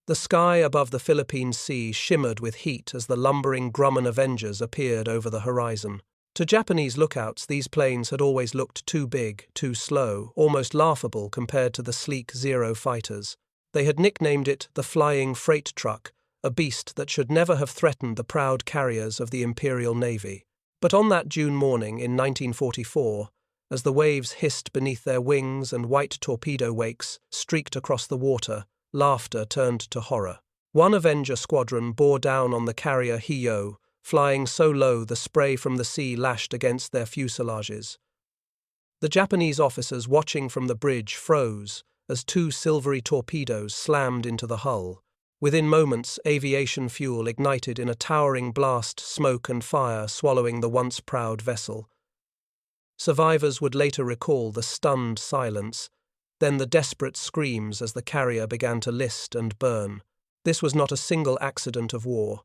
The sky above the Philippine Sea shimmered with heat as the lumbering Grumman Avengers appeared over the horizon. To Japanese lookouts, these planes had always looked too big, too slow, almost laughable compared to the sleek Zero fighters. They had nicknamed it the Flying Freight Truck, a beast that should never have threatened the proud carriers of the Imperial Navy. But on that June morning in 1944, as the waves hissed beneath their wings and white torpedo wakes streaked across the water, laughter turned to horror. One Avenger squadron bore down on the carrier Hiyo, flying so low the spray from the sea lashed against their fuselages. The Japanese officers watching from the bridge froze as two silvery torpedoes slammed into the hull. Within moments, aviation fuel ignited in a towering blast, smoke and fire swallowing the once proud vessel. Survivors would later recall the stunned silence, then the desperate screams as the carrier began to list and burn. This was not a single accident of war.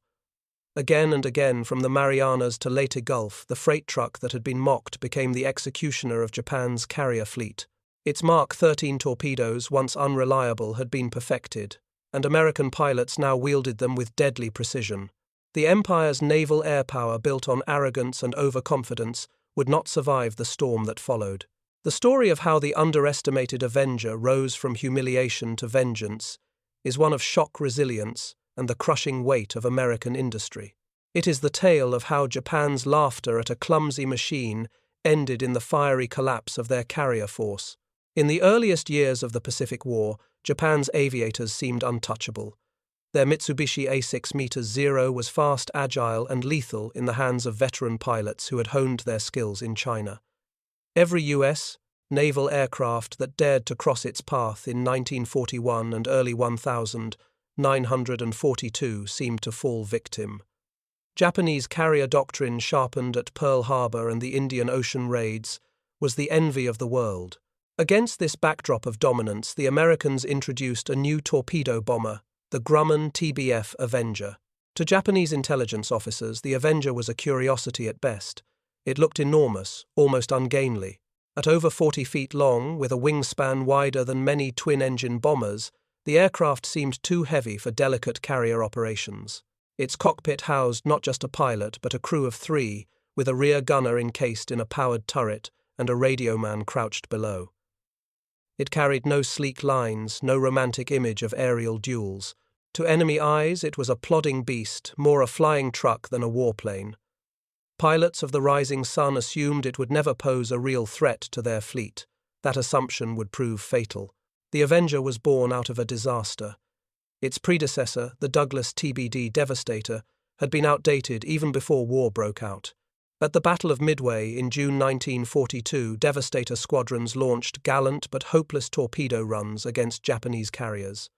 Again and again, from the Marianas to Leyte Gulf, the freight truck that had been mocked became the executioner of Japan's carrier fleet. Its Mark 13 torpedoes, once unreliable, had been perfected, and American pilots now wielded them with deadly precision. The Empire's naval air power, built on arrogance and overconfidence, would not survive the storm that followed. The story of how the underestimated Avenger rose from humiliation to vengeance is one of shock resilience and the crushing weight of American industry. It is the tale of how Japan's laughter at a clumsy machine ended in the fiery collapse of their carrier force. In the earliest years of the Pacific War, Japan's aviators seemed untouchable. Their Mitsubishi A6-0 was fast, agile, and lethal in the hands of veteran pilots who had honed their skills in China. Every U.S. naval aircraft that dared to cross its path in 1941 and early 1942 seemed to fall victim. Japanese carrier doctrine, sharpened at Pearl Harbor and the Indian Ocean raids, was the envy of the world. Against this backdrop of dominance, the Americans introduced a new torpedo bomber, the Grumman TBF Avenger. To Japanese intelligence officers, the Avenger was a curiosity at best. It looked enormous, almost ungainly. At over 40 feet long, with a wingspan wider than many twin-engine bombers, the aircraft seemed too heavy for delicate carrier operations. Its cockpit housed not just a pilot, but a crew of 3, with a rear gunner encased in a powered turret and a radio man crouched below. It carried no sleek lines, no romantic image of aerial duels. To enemy eyes, it was a plodding beast, more a flying truck than a warplane. Pilots of the Rising Sun assumed it would never pose a real threat to their fleet. That assumption would prove fatal. The Avenger was born out of a disaster. Its predecessor, the Douglas TBD Devastator, had been outdated even before war broke out. At the Battle of Midway in June 1942, Devastator squadrons launched gallant but hopeless torpedo runs against Japanese carriers.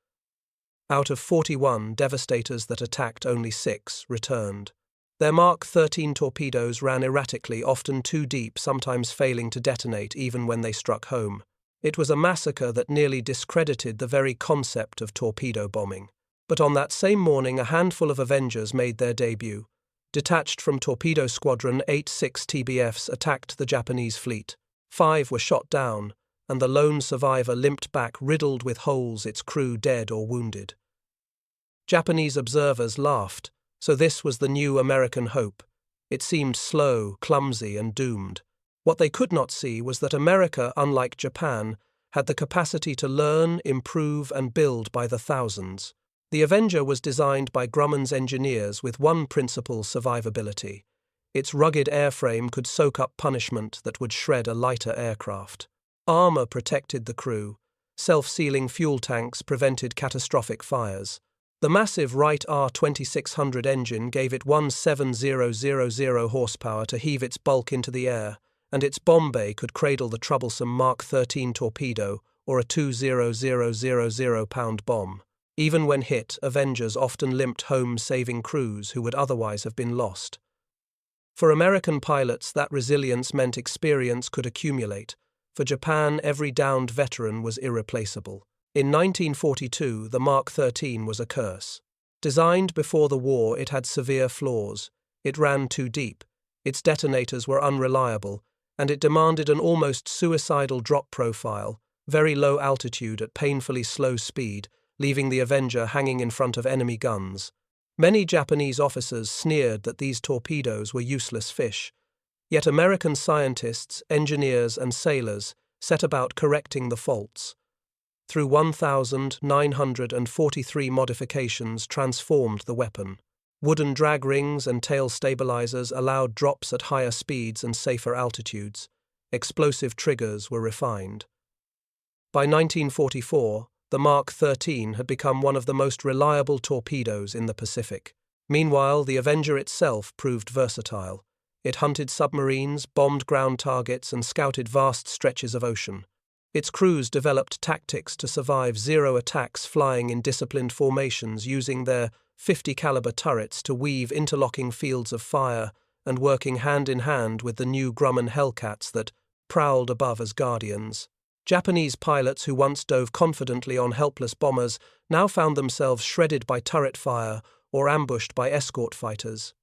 Out of 41 Devastators that attacked, only 6 returned. Their Mark 13 torpedoes ran erratically, often too deep, sometimes failing to detonate even when they struck home. It was a massacre that nearly discredited the very concept of torpedo bombing. But on that same morning, a handful of Avengers made their debut. Detached from Torpedo Squadron 8-6 TBFs attacked the Japanese fleet. 5 were shot down, and the lone survivor limped back riddled with holes, its crew dead or wounded. Japanese observers laughed. So this was the new American hope. It seemed slow, clumsy, and doomed. What they could not see was that America, unlike Japan, had the capacity to learn, improve, and build by the thousands. The Avenger was designed by Grumman's engineers with one principal: survivability. Its rugged airframe could soak up punishment that would shred a lighter aircraft. Armor protected the crew. Self-sealing fuel tanks prevented catastrophic fires. The massive Wright R2600 engine gave it 17,000 horsepower to heave its bulk into the air, and its bomb bay could cradle the troublesome Mark 13 torpedo or a 2,000-pound bomb. Even when hit, Avengers often limped home, saving crews who would otherwise have been lost. For American pilots, that resilience meant experience could accumulate. For Japan, every downed veteran was irreplaceable. In 1942, the Mark 13 was a curse. Designed before the war, it had severe flaws. It ran too deep, its detonators were unreliable, and it demanded an almost suicidal drop profile, very low altitude at painfully slow speed, leaving the Avenger hanging in front of enemy guns. Many Japanese officers sneered that these torpedoes were useless fish, yet American scientists, engineers, and sailors set about correcting the faults. Through 1,943 modifications transformed the weapon. Wooden drag rings and tail stabilizers allowed drops at higher speeds and safer altitudes. Explosive triggers were refined. By 1944, the Mark 13 had become one of the most reliable torpedoes in the Pacific. Meanwhile, the Avenger itself proved versatile. It hunted submarines, bombed ground targets, and scouted vast stretches of ocean. Its crews developed tactics to survive zero attacks, flying in disciplined formations using their .50-caliber turrets to weave interlocking fields of fire and working hand-in-hand with the new Grumman Hellcats that prowled above as guardians. Japanese pilots who once dove confidently on helpless bombers now found themselves shredded by turret fire or ambushed by escort fighters.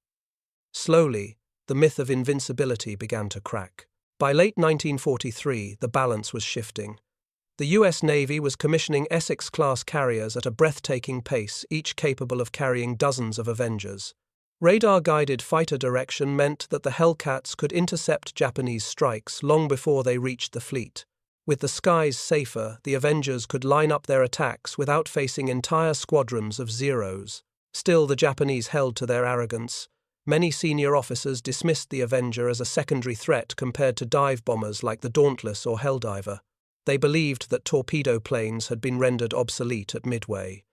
Slowly, the myth of invincibility began to crack. By late 1943, the balance was shifting. The U.S. Navy was commissioning Essex-class carriers at a breathtaking pace, each capable of carrying dozens of Avengers. Radar-guided fighter direction meant that the Hellcats could intercept Japanese strikes long before they reached the fleet. With the skies safer, the Avengers could line up their attacks without facing entire squadrons of Zeros. Still, the Japanese held to their arrogance. Many senior officers dismissed the Avenger as a secondary threat compared to dive bombers like the Dauntless or Helldiver. They believed that torpedo planes had been rendered obsolete at Midway.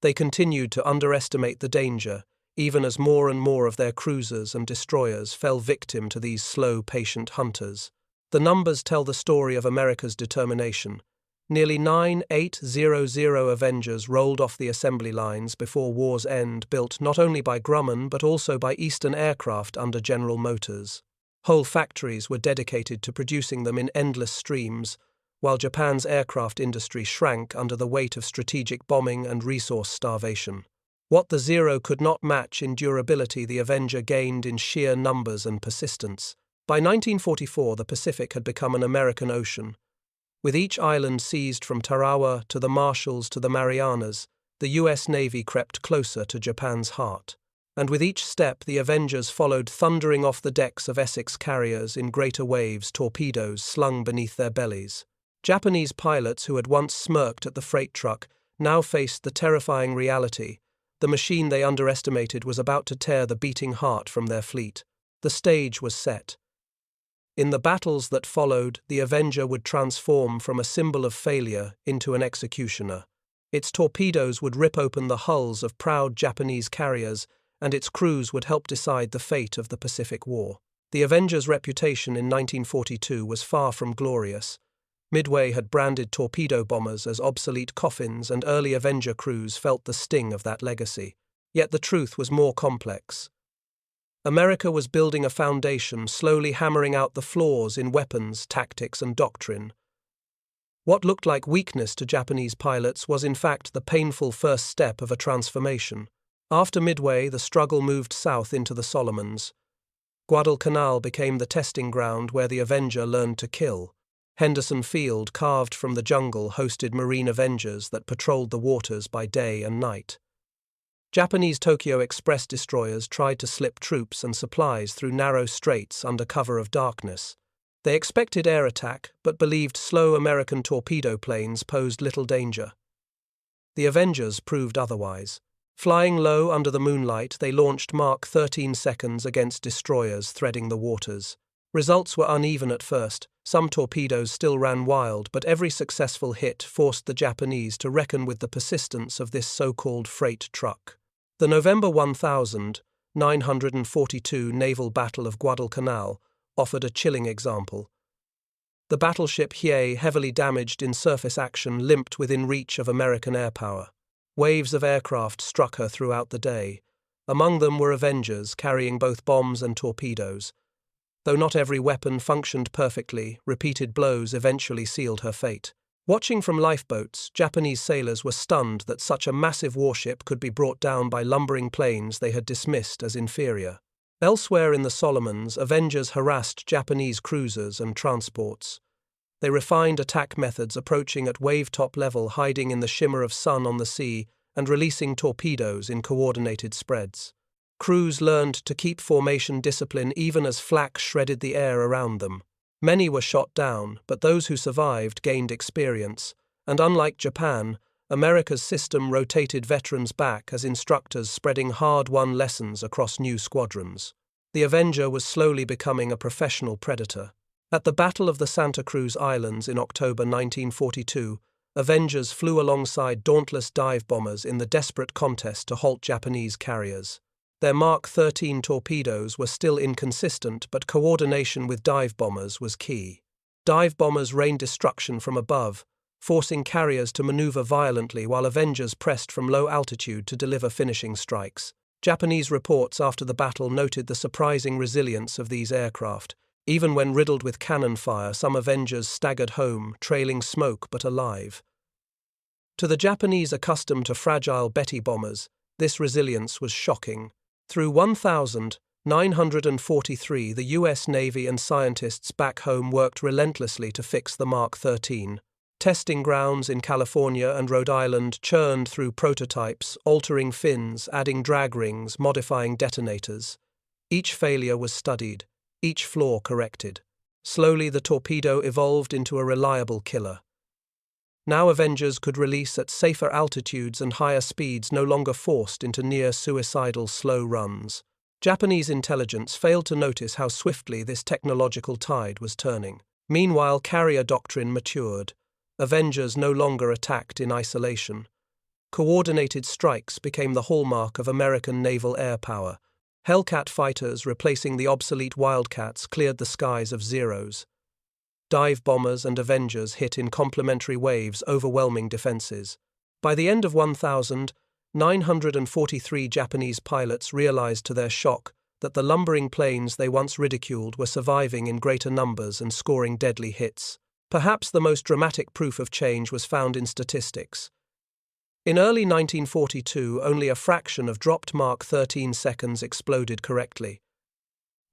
They continued to underestimate the danger, even as more and more of their cruisers and destroyers fell victim to these slow, patient hunters. The numbers tell the story of America's determination. Nearly 9,800 Avengers rolled off the assembly lines before war's end, built not only by Grumman but also by Eastern Aircraft under General Motors. Whole factories were dedicated to producing them in endless streams, while Japan's aircraft industry shrank under the weight of strategic bombing and resource starvation. What the Zero could not match in durability, the Avenger gained in sheer numbers and persistence. By 1944, the Pacific had become an American ocean. With each island seized from Tarawa to the Marshalls to the Marianas, the U.S. Navy crept closer to Japan's heart. And with each step, the Avengers followed, thundering off the decks of Essex carriers in greater waves, torpedoes slung beneath their bellies. Japanese pilots who had once smirked at the freight truck now faced the terrifying reality. The machine they underestimated was about to tear the beating heart from their fleet. The stage was set. In the battles that followed, the Avenger would transform from a symbol of failure into an executioner. Its torpedoes would rip open the hulls of proud Japanese carriers, and its crews would help decide the fate of the Pacific War. The Avenger's reputation in 1942 was far from glorious. Midway had branded torpedo bombers as obsolete coffins, and early Avenger crews felt the sting of that legacy. Yet the truth was more complex. America was building a foundation, slowly hammering out the flaws in weapons, tactics, and doctrine. What looked like weakness to Japanese pilots was in fact the painful first step of a transformation. After Midway, the struggle moved south into the Solomons. Guadalcanal became the testing ground where the Avenger learned to kill. Henderson Field, carved from the jungle, hosted Marine Avengers that patrolled the waters by day and night. Japanese Tokyo Express destroyers tried to slip troops and supplies through narrow straits under cover of darkness. They expected air attack, but believed slow American torpedo planes posed little danger. The Avengers proved otherwise. Flying low under the moonlight, they launched Mark 13 seconds against destroyers threading the waters. Results were uneven at first. Some torpedoes still ran wild, but every successful hit forced the Japanese to reckon with the persistence of this so-called freight truck. The November 1942 naval battle of Guadalcanal offered a chilling example. The battleship Hiei, heavily damaged in surface action, limped within reach of American air power. Waves of aircraft struck her throughout the day. Among them were Avengers carrying both bombs and torpedoes. Though not every weapon functioned perfectly, repeated blows eventually sealed her fate. Watching from lifeboats, Japanese sailors were stunned that such a massive warship could be brought down by lumbering planes they had dismissed as inferior. Elsewhere in the Solomons, Avengers harassed Japanese cruisers and transports. They refined attack methods, approaching at wave-top level, hiding in the shimmer of sun on the sea, and releasing torpedoes in coordinated spreads. Crews learned to keep formation discipline even as flak shredded the air around them. Many were shot down, but those who survived gained experience, and unlike Japan, America's system rotated veterans back as instructors, spreading hard-won lessons across new squadrons. The Avenger was slowly becoming a professional predator. At the Battle of the Santa Cruz Islands in October 1942, Avengers flew alongside dauntless dive bombers in the desperate contest to halt Japanese carriers. Their Mark 13 torpedoes were still inconsistent, but coordination with dive bombers was key. Dive bombers rained destruction from above, forcing carriers to maneuver violently while Avengers pressed from low altitude to deliver finishing strikes. Japanese reports after the battle noted the surprising resilience of these aircraft. Even when riddled with cannon fire, some Avengers staggered home, trailing smoke but alive. To the Japanese accustomed to fragile Betty bombers, this resilience was shocking. Through 1943, the U.S. Navy and scientists back home worked relentlessly to fix the Mark 13. Testing grounds in California and Rhode Island churned through prototypes, altering fins, adding drag rings, modifying detonators. Each failure was studied, each flaw corrected. Slowly, the torpedo evolved into a reliable killer. Now Avengers could release at safer altitudes and higher speeds, no longer forced into near-suicidal slow runs. Japanese intelligence failed to notice how swiftly this technological tide was turning. Meanwhile, carrier doctrine matured. Avengers no longer attacked in isolation. Coordinated strikes became the hallmark of American naval air power. Hellcat fighters, replacing the obsolete Wildcats, cleared the skies of Zeros. Dive bombers and Avengers hit in complementary waves, overwhelming defenses. By the end of 1943, Japanese pilots realized to their shock that the lumbering planes they once ridiculed were surviving in greater numbers and scoring deadly hits. Perhaps the most dramatic proof of change was found in statistics. In early 1942, only a fraction of dropped Mark 13 seconds exploded correctly.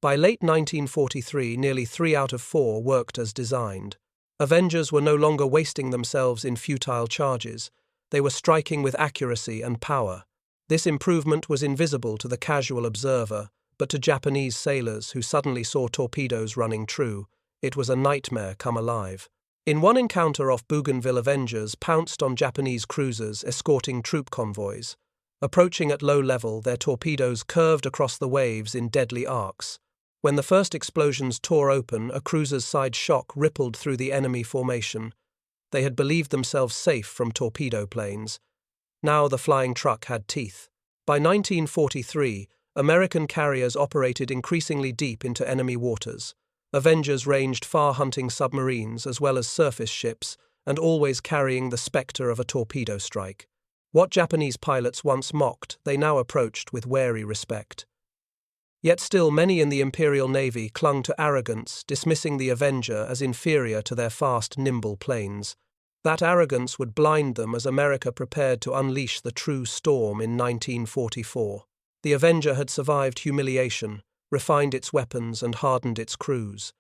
By late 1943, nearly 3 out of 4 worked as designed. Avengers were no longer wasting themselves in futile charges. They were striking with accuracy and power. This improvement was invisible to the casual observer, but to Japanese sailors who suddenly saw torpedoes running true, it was a nightmare come alive. In one encounter off Bougainville, Avengers pounced on Japanese cruisers escorting troop convoys. Approaching at low level, their torpedoes curved across the waves in deadly arcs. When the first explosions tore open, a cruiser's side shock rippled through the enemy formation. They had believed themselves safe from torpedo planes. Now the flying truck had teeth. By 1943, American carriers operated increasingly deep into enemy waters. Avengers ranged far, hunting submarines as well as surface ships, and always carrying the specter of a torpedo strike. What Japanese pilots once mocked, they now approached with wary respect. Yet still many in the Imperial Navy clung to arrogance, dismissing the Avenger as inferior to their fast, nimble planes. That arrogance would blind them as America prepared to unleash the true storm in 1944. The Avenger had survived humiliation, refined its weapons and hardened its crews.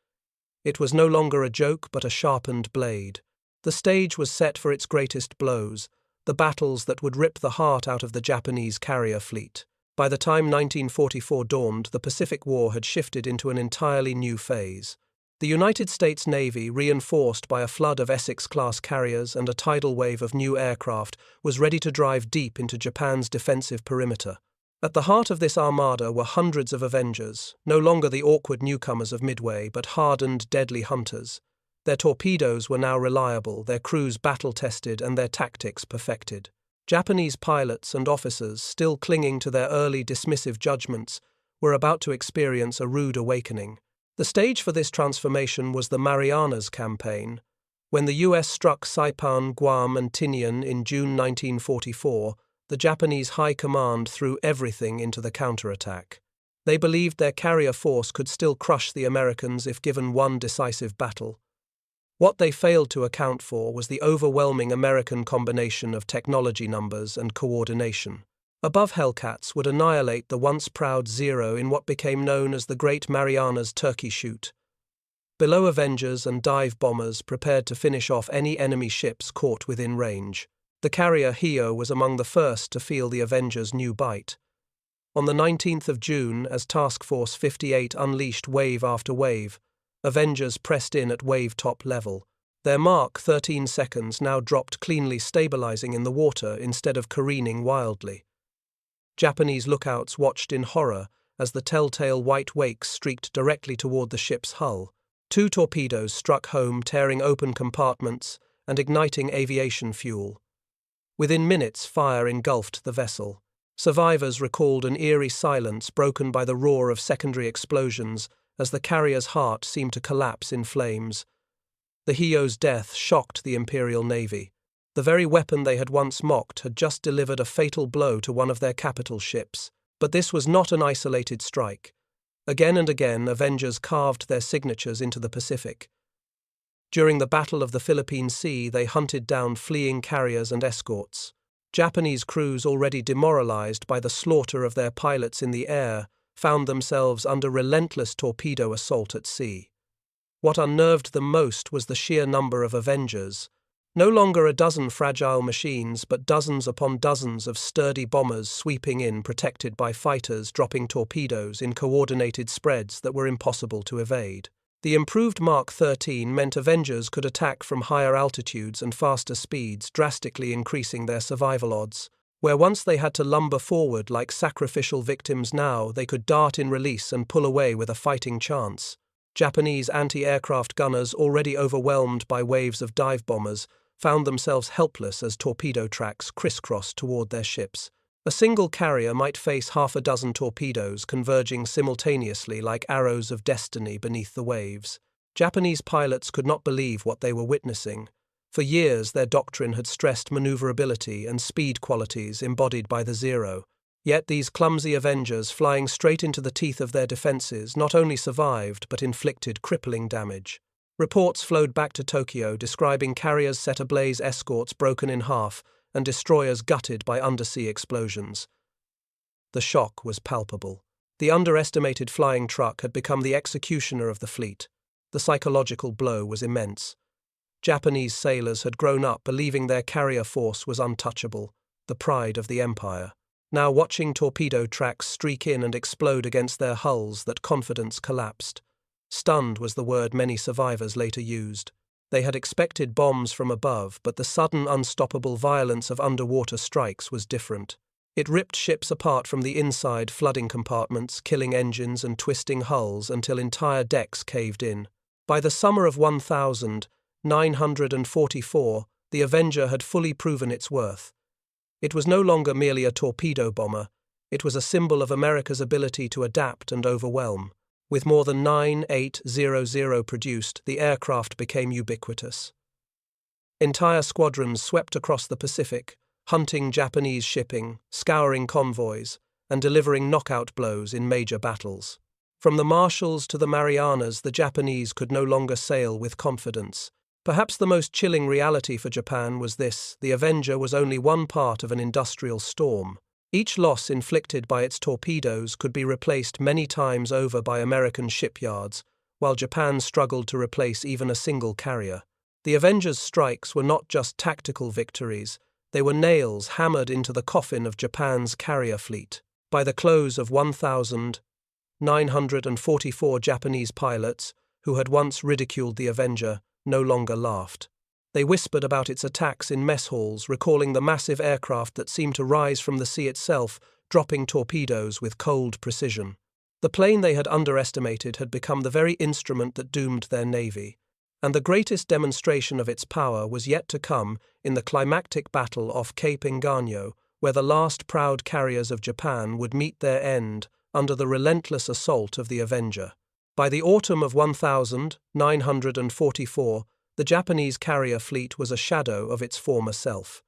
It was no longer a joke but a sharpened blade. The stage was set for its greatest blows, the battles that would rip the heart out of the Japanese carrier fleet. By the time 1944 dawned, the Pacific War had shifted into an entirely new phase. The United States Navy, reinforced by a flood of Essex-class carriers and a tidal wave of new aircraft, was ready to drive deep into Japan's defensive perimeter. At the heart of this armada were hundreds of Avengers, no longer the awkward newcomers of Midway, but hardened, deadly hunters. Their torpedoes were now reliable, their crews battle-tested, and their tactics perfected. Japanese pilots and officers, still clinging to their early dismissive judgments, were about to experience a rude awakening. The stage for this transformation was the Marianas campaign. When the U.S. struck Saipan, Guam, and Tinian in June 1944, the Japanese High Command threw everything into the counterattack. They believed their carrier force could still crush the Americans if given one decisive battle. What they failed to account for was the overwhelming American combination of technology, numbers, and coordination. Above Hellcats would annihilate the once proud Zero in what became known as the Great Marianas Turkey Shoot. Below, Avengers and dive bombers prepared to finish off any enemy ships caught within range. The carrier Hio was among the first to feel the Avengers' new bite. On the 19th of June, as Task Force 58 unleashed wave after wave, Avengers pressed in at wave-top level. Their Mark 13 seconds now dropped cleanly, stabilizing in the water instead of careening wildly. Japanese lookouts watched in horror as the telltale white wakes streaked directly toward the ship's hull. 2 torpedoes struck home, tearing open compartments and igniting aviation fuel. Within minutes, fire engulfed the vessel. Survivors recalled an eerie silence broken by the roar of secondary explosions as the carrier's heart seemed to collapse in flames. The Hio's death shocked the Imperial Navy. The very weapon they had once mocked had just delivered a fatal blow to one of their capital ships. But this was not an isolated strike. Again and again, Avengers carved their signatures into the Pacific. During the Battle of the Philippine Sea, they hunted down fleeing carriers and escorts. Japanese crews, already demoralized by the slaughter of their pilots in the air, found themselves under relentless torpedo assault at sea. What unnerved them most was the sheer number of Avengers. No longer a dozen fragile machines, but dozens upon dozens of sturdy bombers sweeping in, protected by fighters dropping torpedoes in coordinated spreads that were impossible to evade. The improved Mark 13 meant Avengers could attack from higher altitudes and faster speeds, drastically increasing their survival odds. Where once they had to lumber forward like sacrificial victims, now they could dart in release and pull away with a fighting chance. Japanese anti-aircraft gunners, already overwhelmed by waves of dive bombers, found themselves helpless as torpedo tracks crisscrossed toward their ships. A single carrier might face half a dozen torpedoes converging simultaneously like arrows of destiny beneath the waves. Japanese pilots could not believe what they were witnessing. For years, their doctrine had stressed maneuverability and speed qualities embodied by the Zero. Yet these clumsy Avengers, flying straight into the teeth of their defenses, not only survived but inflicted crippling damage. Reports flowed back to Tokyo describing carriers set ablaze, escorts broken in half, and destroyers gutted by undersea explosions. The shock was palpable. The underestimated flying truck had become the executioner of the fleet. The psychological blow was immense. Japanese sailors had grown up believing their carrier force was untouchable, the pride of the empire. Now, watching torpedo tracks streak in and explode against their hulls, that confidence collapsed. Stunned was the word many survivors later used. They had expected bombs from above, but the sudden, unstoppable violence of underwater strikes was different. It ripped ships apart from the inside, flooding compartments, killing engines and twisting hulls until entire decks caved in. By the summer of 1944, the Avenger had fully proven its worth. It was no longer merely a torpedo bomber. It was a symbol of America's ability to adapt and overwhelm. With more than 9,800 produced, the aircraft became ubiquitous. Entire squadrons swept across the Pacific, hunting Japanese shipping, scouring convoys, and delivering knockout blows in major battles. From the Marshalls to the Marianas, the Japanese could no longer sail with confidence. Perhaps the most chilling reality for Japan was this: the Avenger was only one part of an industrial storm. Each loss inflicted by its torpedoes could be replaced many times over by American shipyards, while Japan struggled to replace even a single carrier. The Avengers' strikes were not just tactical victories, they were nails hammered into the coffin of Japan's carrier fleet. By the close of 1944, Japanese pilots, who had once ridiculed the Avenger, no longer laughed. They whispered about its attacks in mess halls, recalling the massive aircraft that seemed to rise from the sea itself, dropping torpedoes with cold precision. The plane they had underestimated had become the very instrument that doomed their navy, and the greatest demonstration of its power was yet to come in the climactic battle off Cape Engaño, where the last proud carriers of Japan would meet their end under the relentless assault of the Avenger. By the autumn of 1944, the Japanese carrier fleet was a shadow of its former self.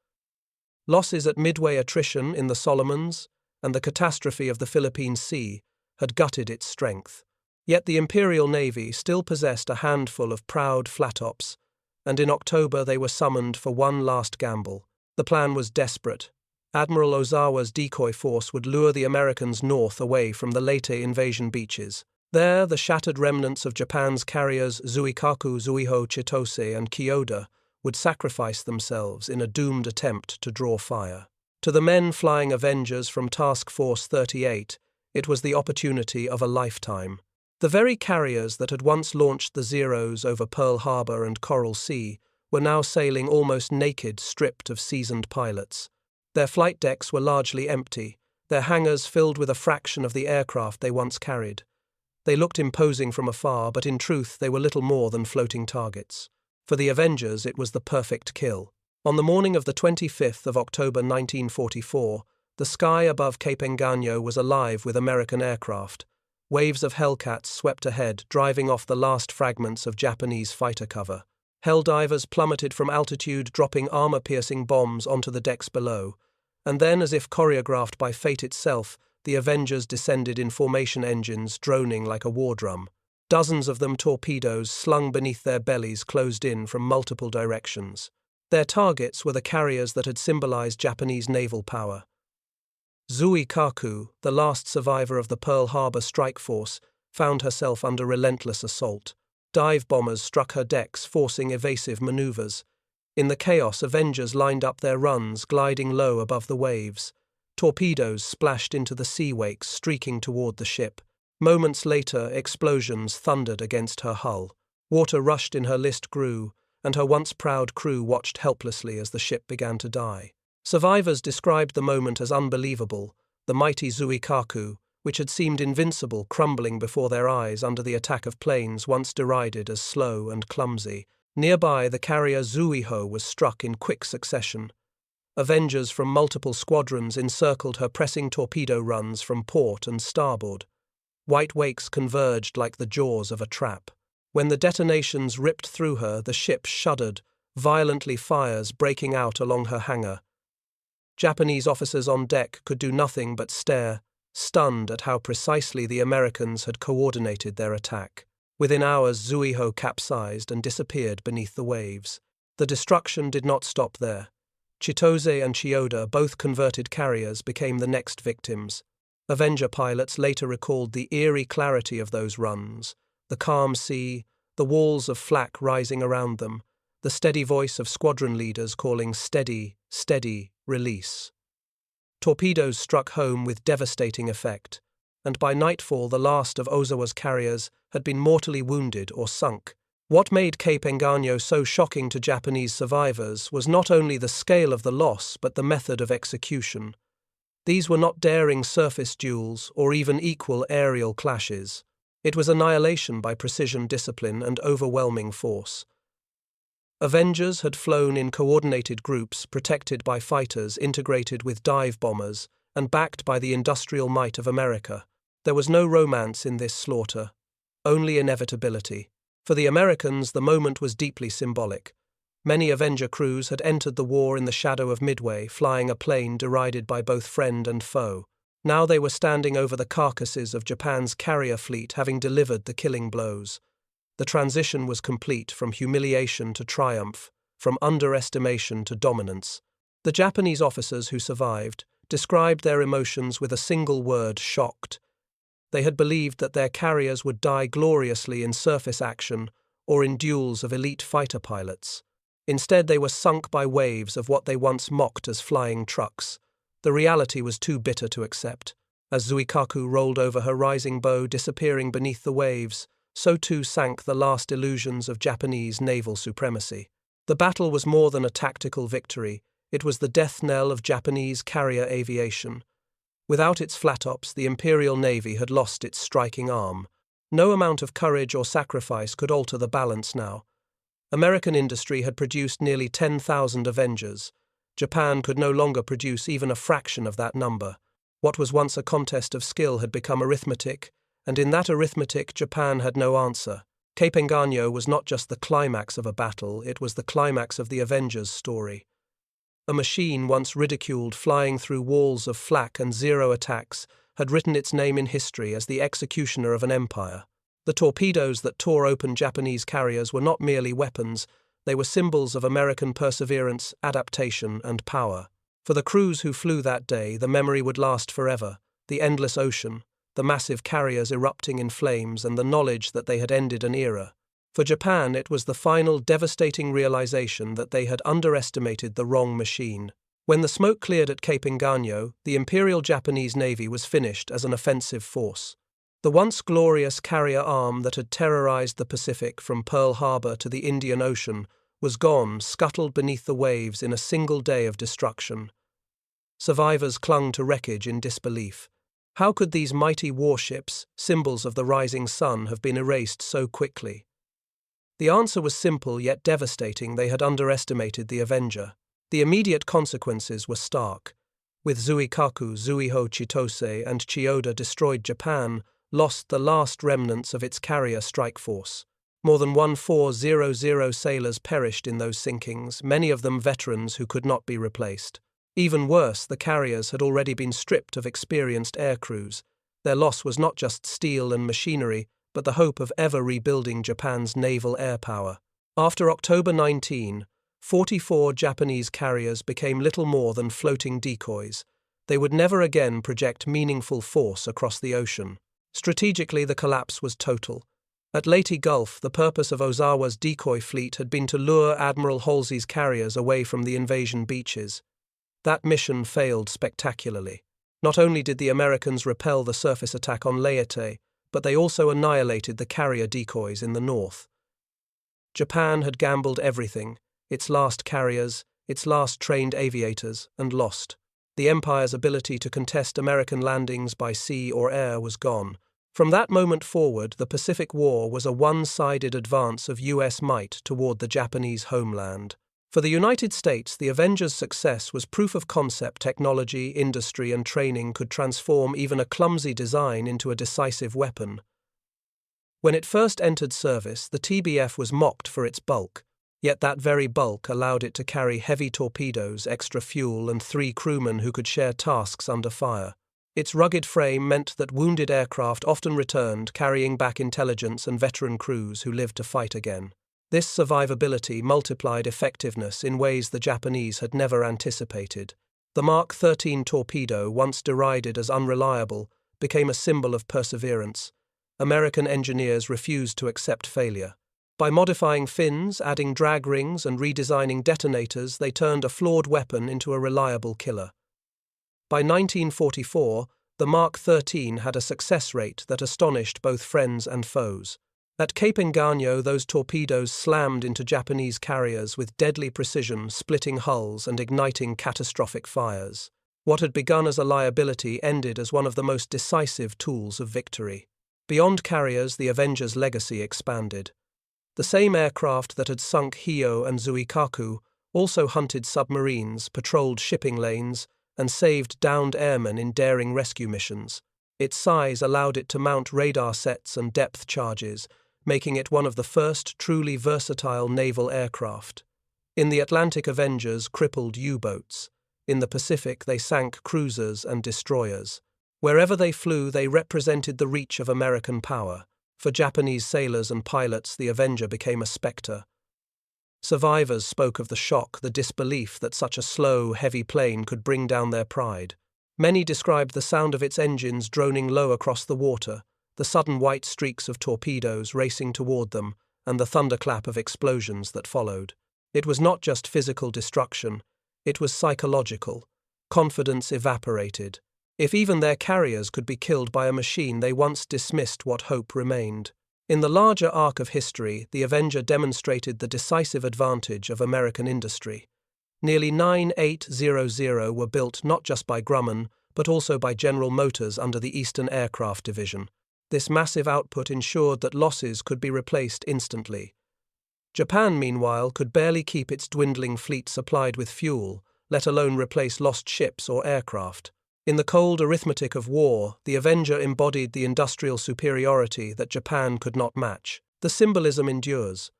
Losses at Midway, attrition in the Solomons, and the catastrophe of the Philippine Sea had gutted its strength. Yet the Imperial Navy still possessed a handful of proud flatops, and in October they were summoned for one last gamble. The plan was desperate. Admiral Ozawa's decoy force would lure the Americans north away from the Leyte invasion beaches. There, the shattered remnants of Japan's carriers Zuikaku, Zuiho, Chitose, and Kyoda would sacrifice themselves in a doomed attempt to draw fire. To the men flying Avengers from Task Force 38, it was the opportunity of a lifetime. The very carriers that had once launched the Zeros over Pearl Harbor and Coral Sea were now sailing almost naked, stripped of seasoned pilots. Their flight decks were largely empty, their hangars filled with a fraction of the aircraft they once carried. They looked imposing from afar, but in truth they were little more than floating targets. For the Avengers, it was the perfect kill. On the morning of the 25th of October 1944, the sky above Cape Engaño was alive with American aircraft. Waves of Hellcats swept ahead, driving off the last fragments of Japanese fighter cover. Helldivers plummeted from altitude, dropping armor-piercing bombs onto the decks below. And then, as if choreographed by fate itself, the Avengers descended in formation engines, droning like a war drum. Dozens of them, torpedoes slung beneath their bellies, closed in from multiple directions. Their targets were the carriers that had symbolized Japanese naval power. Zuikaku, the last survivor of the Pearl Harbor strike force, found herself under relentless assault. Dive bombers struck her decks, forcing evasive maneuvers. In the chaos, Avengers lined up their runs, gliding low above the waves. Torpedoes splashed into the sea wakes, streaking toward the ship. Moments later, explosions thundered against her hull. Water rushed in her list grew, and her once proud crew watched helplessly as the ship began to die. Survivors described the moment as unbelievable, the mighty Zuikaku, which had seemed invincible, crumbling before their eyes under the attack of planes once derided as slow and clumsy. Nearby, the carrier Zuiho was struck in quick succession. Avengers from multiple squadrons encircled her, pressing torpedo runs from port and starboard. White wakes converged like the jaws of a trap. When the detonations ripped through her, the ship shuddered, violently, fires breaking out along her hangar. Japanese officers on deck could do nothing but stare, stunned at how precisely the Americans had coordinated their attack. Within hours, Zuiho capsized and disappeared beneath the waves. The destruction did not stop there. Chitose and Chiyoda, both converted carriers, became the next victims. Avenger pilots later recalled the eerie clarity of those runs, the calm sea, the walls of flak rising around them, the steady voice of squadron leaders calling steady, steady, release. Torpedoes struck home with devastating effect, and by nightfall the last of Ozawa's carriers had been mortally wounded or sunk. What made Cape Engaño so shocking to Japanese survivors was not only the scale of the loss but the method of execution. These were not daring surface duels or even equal aerial clashes. It was annihilation by precision, discipline, and overwhelming force. Avengers had flown in coordinated groups, protected by fighters integrated with dive bombers and backed by the industrial might of America. There was no romance in this slaughter, only inevitability. For the Americans, the moment was deeply symbolic. Many Avenger crews had entered the war in the shadow of Midway, flying a plane derided by both friend and foe. Now they were standing over the carcasses of Japan's carrier fleet, having delivered the killing blows. The transition was complete, from humiliation to triumph, from underestimation to dominance. The Japanese officers who survived described their emotions with a single word: shocked. They had believed that their carriers would die gloriously in surface action or in duels of elite fighter pilots. Instead, they were sunk by waves of what they once mocked as flying trucks. The reality was too bitter to accept. As Zuikaku rolled over her rising bow, disappearing beneath the waves, so too sank the last illusions of Japanese naval supremacy. The battle was more than a tactical victory. It was the death knell of Japanese carrier aviation. Without its flatops, the Imperial Navy had lost its striking arm. No amount of courage or sacrifice could alter the balance now. American industry had produced nearly 10,000 Avengers. Japan could no longer produce even a fraction of that number. What was once a contest of skill had become arithmetic, and in that arithmetic Japan had no answer. Cape Engaño was not just the climax of a battle, it was the climax of the Avengers' story. A machine once ridiculed, flying through walls of flak and zero attacks, had written its name in history as the executioner of an empire. The torpedoes that tore open Japanese carriers were not merely weapons, they were symbols of American perseverance, adaptation, and power. For the crews who flew that day, the memory would last forever: the endless ocean, the massive carriers erupting in flames and the knowledge that they had ended an era. For Japan, it was the final devastating realization that they had underestimated the wrong machine. When the smoke cleared at Cape Engaño, the Imperial Japanese Navy was finished as an offensive force. The once glorious carrier arm that had terrorized the Pacific from Pearl Harbor to the Indian Ocean was gone, scuttled beneath the waves in a single day of destruction. Survivors clung to wreckage in disbelief. How could these mighty warships, symbols of the rising sun, have been erased so quickly? The answer was simple yet devastating: they had underestimated the Avenger. The immediate consequences were stark. With Zuikaku, Zuiho Chitose, and Chiyoda destroyed, Japan lost the last remnants of its carrier strike force. More than 1,400 sailors perished in those sinkings, many of them veterans who could not be replaced. Even worse, the carriers had already been stripped of experienced air crews. Their loss was not just steel and machinery, but the hope of ever rebuilding Japan's naval air power. After October 19, 44 Japanese carriers became little more than floating decoys. They would never again project meaningful force across the ocean. Strategically, the collapse was total. At Leyte Gulf, the purpose of Ozawa's decoy fleet had been to lure Admiral Halsey's carriers away from the invasion beaches. That mission failed spectacularly. Not only did the Americans repel the surface attack on Leyte, but they also annihilated the carrier decoys in the north. Japan had gambled everything: its last carriers, its last trained aviators, and lost. The Empire's ability to contest American landings by sea or air was gone. From that moment forward, the Pacific War was a one-sided advance of U.S. might toward the Japanese homeland. For the United States, the Avengers' success was proof of concept: technology, industry, and training could transform even a clumsy design into a decisive weapon. When it first entered service, the TBF was mocked for its bulk. Yet that very bulk allowed it to carry heavy torpedoes, extra fuel, and 3 crewmen who could share tasks under fire. Its rugged frame meant that wounded aircraft often returned, carrying back intelligence and veteran crews who lived to fight again. This survivability multiplied effectiveness in ways the Japanese had never anticipated. The Mark 13 torpedo, once derided as unreliable, became a symbol of perseverance. American engineers refused to accept failure. By modifying fins, adding drag rings, and redesigning detonators, they turned a flawed weapon into a reliable killer. By 1944, the Mark 13 had a success rate that astonished both friends and foes. At Cape Engaño, those torpedoes slammed into Japanese carriers with deadly precision, splitting hulls and igniting catastrophic fires. What had begun as a liability ended as one of the most decisive tools of victory. Beyond carriers, the Avengers' legacy expanded. The same aircraft that had sunk Hio and Zuikaku also hunted submarines, patrolled shipping lanes, and saved downed airmen in daring rescue missions. Its size allowed it to mount radar sets and depth charges, making it one of the first truly versatile naval aircraft. In the Atlantic, Avengers crippled U-boats. In the Pacific, they sank cruisers and destroyers. Wherever they flew, they represented the reach of American power. For Japanese sailors and pilots, the Avenger became a spectre. Survivors spoke of the shock, the disbelief that such a slow, heavy plane could bring down their pride. Many described the sound of its engines droning low across the water, the sudden white streaks of torpedoes racing toward them, and the thunderclap of explosions that followed. It was not just physical destruction, it was psychological. Confidence evaporated. If even their carriers could be killed by a machine they once dismissed, what hope remained? In the larger arc of history, the Avenger demonstrated the decisive advantage of American industry. Nearly 9,800 were built not just by Grumman, but also by General Motors under the Eastern Aircraft Division. This massive output ensured that losses could be replaced instantly. Japan, meanwhile, could barely keep its dwindling fleet supplied with fuel, let alone replace lost ships or aircraft. In the cold arithmetic of war, the Avenger embodied the industrial superiority that Japan could not match. The symbolism endures.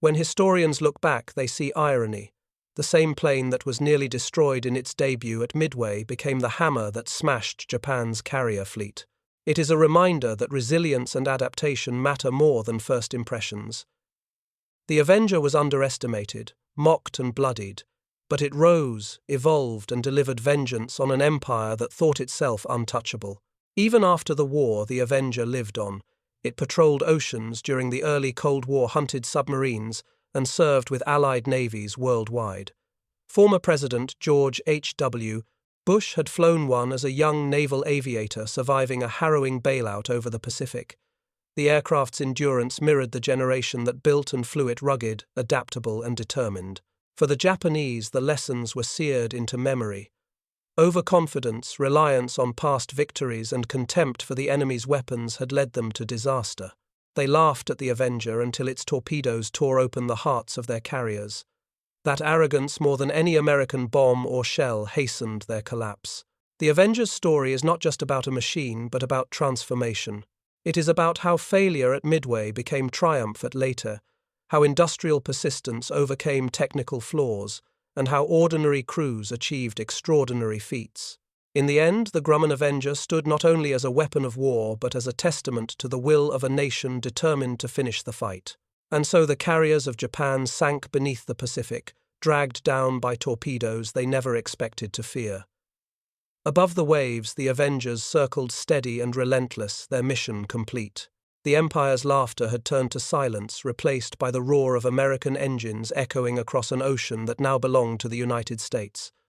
When historians look back, they see irony. The same plane that was nearly destroyed in its debut at Midway became the hammer that smashed Japan's carrier fleet. It is a reminder that resilience and adaptation matter more than first impressions. The Avenger was underestimated, mocked and bloodied, but it rose, evolved, and delivered vengeance on an empire that thought itself untouchable. Even after the war, the Avenger lived on. It patrolled oceans during the early Cold War, hunted submarines, and served with Allied navies worldwide. Former President George H.W. Bush had flown one as a young naval aviator, surviving a harrowing bailout over the Pacific. The aircraft's endurance mirrored the generation that built and flew it, rugged, adaptable, and determined. For the Japanese, the lessons were seared into memory. Overconfidence, reliance on past victories, and contempt for the enemy's weapons had led them to disaster. They laughed at the Avenger until its torpedoes tore open the hearts of their carriers. That arrogance, more than any American bomb or shell, hastened their collapse. The Avenger's story is not just about a machine, but about transformation. It is about how failure at Midway became triumph at Leyte, how industrial persistence overcame technical flaws, and how ordinary crews achieved extraordinary feats. In the end, the Grumman Avenger stood not only as a weapon of war, but as a testament to the will of a nation determined to finish the fight. And so the carriers of Japan sank beneath the Pacific, dragged down by torpedoes they never expected to fear. Above the waves, the Avengers circled steady and relentless, their mission complete. The Empire's laughter had turned to silence, replaced by the roar of American engines echoing across an ocean that now belonged to the United States.